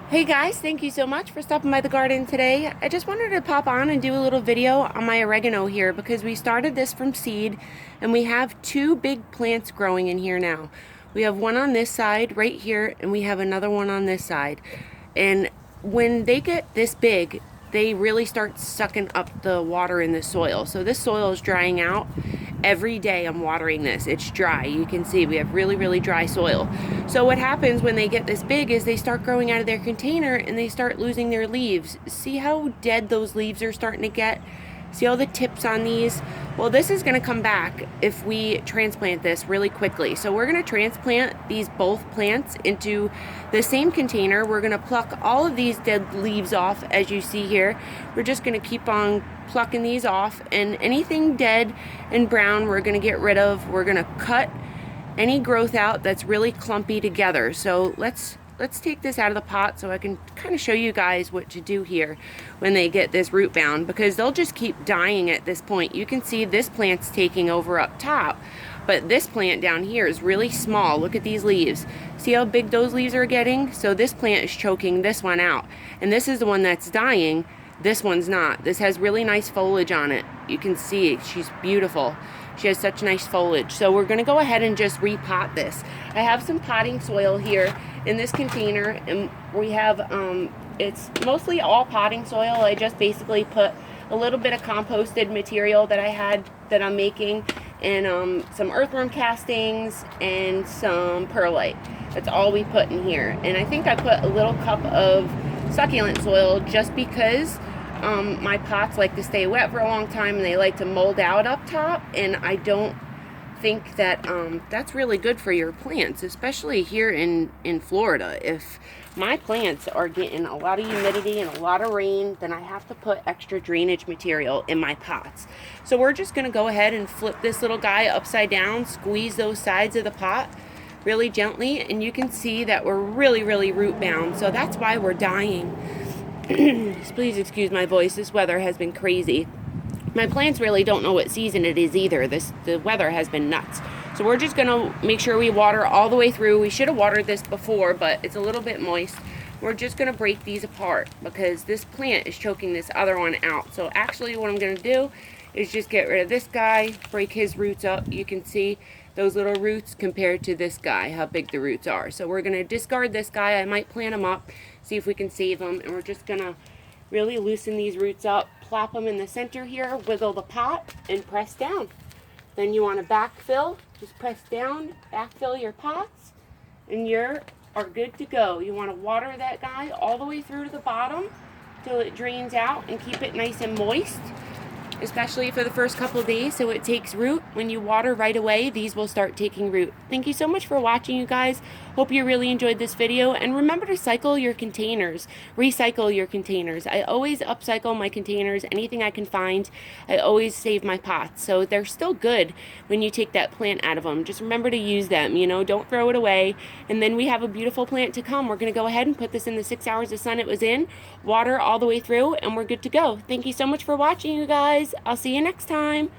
Hey guys, thank you so much for stopping by the garden today. I just wanted to pop on and do a little video on my oregano here because we started this from seed and we have two big plants growing in here now. We have one on this side right here and we have another one on this side. And when they get this big, they really start sucking up the water in the soil. So this soil is drying out. Every day I'm watering this. It's dry. You can see we have really dry soil. So what happens when they get this big is they start growing out of their container and they start losing their leaves. See how dead those leaves are starting to get? See all the tips on these? Well, this is going to come back if we transplant this really quickly. So we're going to transplant these both plants into the same container. We're going to pluck all of these dead leaves off, as you see here. We're just going to keep on plucking these off, and anything dead and brown we're going to get rid of. We're going to cut any growth out that's really clumpy together. So let's take this out of the pot so I can kind of show you guys what to do here when they get this root bound, because they'll just keep dying at this point. You can see this plant's taking over up top, but this plant down here is really small. Look at these leaves. See how big those leaves are getting? So this plant is choking this one out, and this is the one that's dying. This one's not. This has really nice foliage on it. You can see she's beautiful. She has such nice foliage. So we're going to go ahead and just repot this. I have some potting soil here in this container, and we have it's mostly all potting soil. I just basically put a little bit of composted material that I had that I'm making, and some earthworm castings and some perlite. That's all we put in here. And I think I put a little cup of succulent soil just because my pots like to stay wet for a long time and they like to mold out up top, and I don't think that that's really good for your plants, especially here in Florida. If my plants are getting a lot of humidity and a lot of rain, then I have to put extra drainage material in my pots. So we're just going to go ahead and flip this little guy upside down, squeeze those sides of the pot really gently, and you can see that we're really root bound. So that's why we're dying. Please excuse my voice. This weather has been crazy. My plants really don't know what season it is either. The weather has been nuts. So we're just going to make sure we water all the way through. We should have watered this before, but it's a little bit moist. We're just going to break these apart because this plant is choking this other one out. So actually what I'm going to do is just get rid of this guy, break his roots up. You can see those little roots compared to this guy, how big the roots are. So we're going to discard this guy. I might plant him up, see if we can save him. And we're just going to really loosen these roots up, plop them in the center here, wiggle the pot, and press down. Then you want to backfill. Just press down, backfill your pots, and you are good to go. You want to water that guy all the way through to the bottom till it drains out, and keep it nice and moist, especially for the first couple of days so it takes root. When you water right away, these will start taking root. Thank you so much for watching, you guys. Hope you really enjoyed this video, and remember to cycle your containers, recycle your containers. I always upcycle my containers, anything I can find. I always save my pots, so they're still good when you take that plant out of them. Just remember to use them, don't throw it away. And then we have a beautiful plant to come. We're going to go ahead and put this in the 6 hours of sun it was in, water all the way through, and we're good to go. Thank you so much for watching, you guys. I'll see you next time.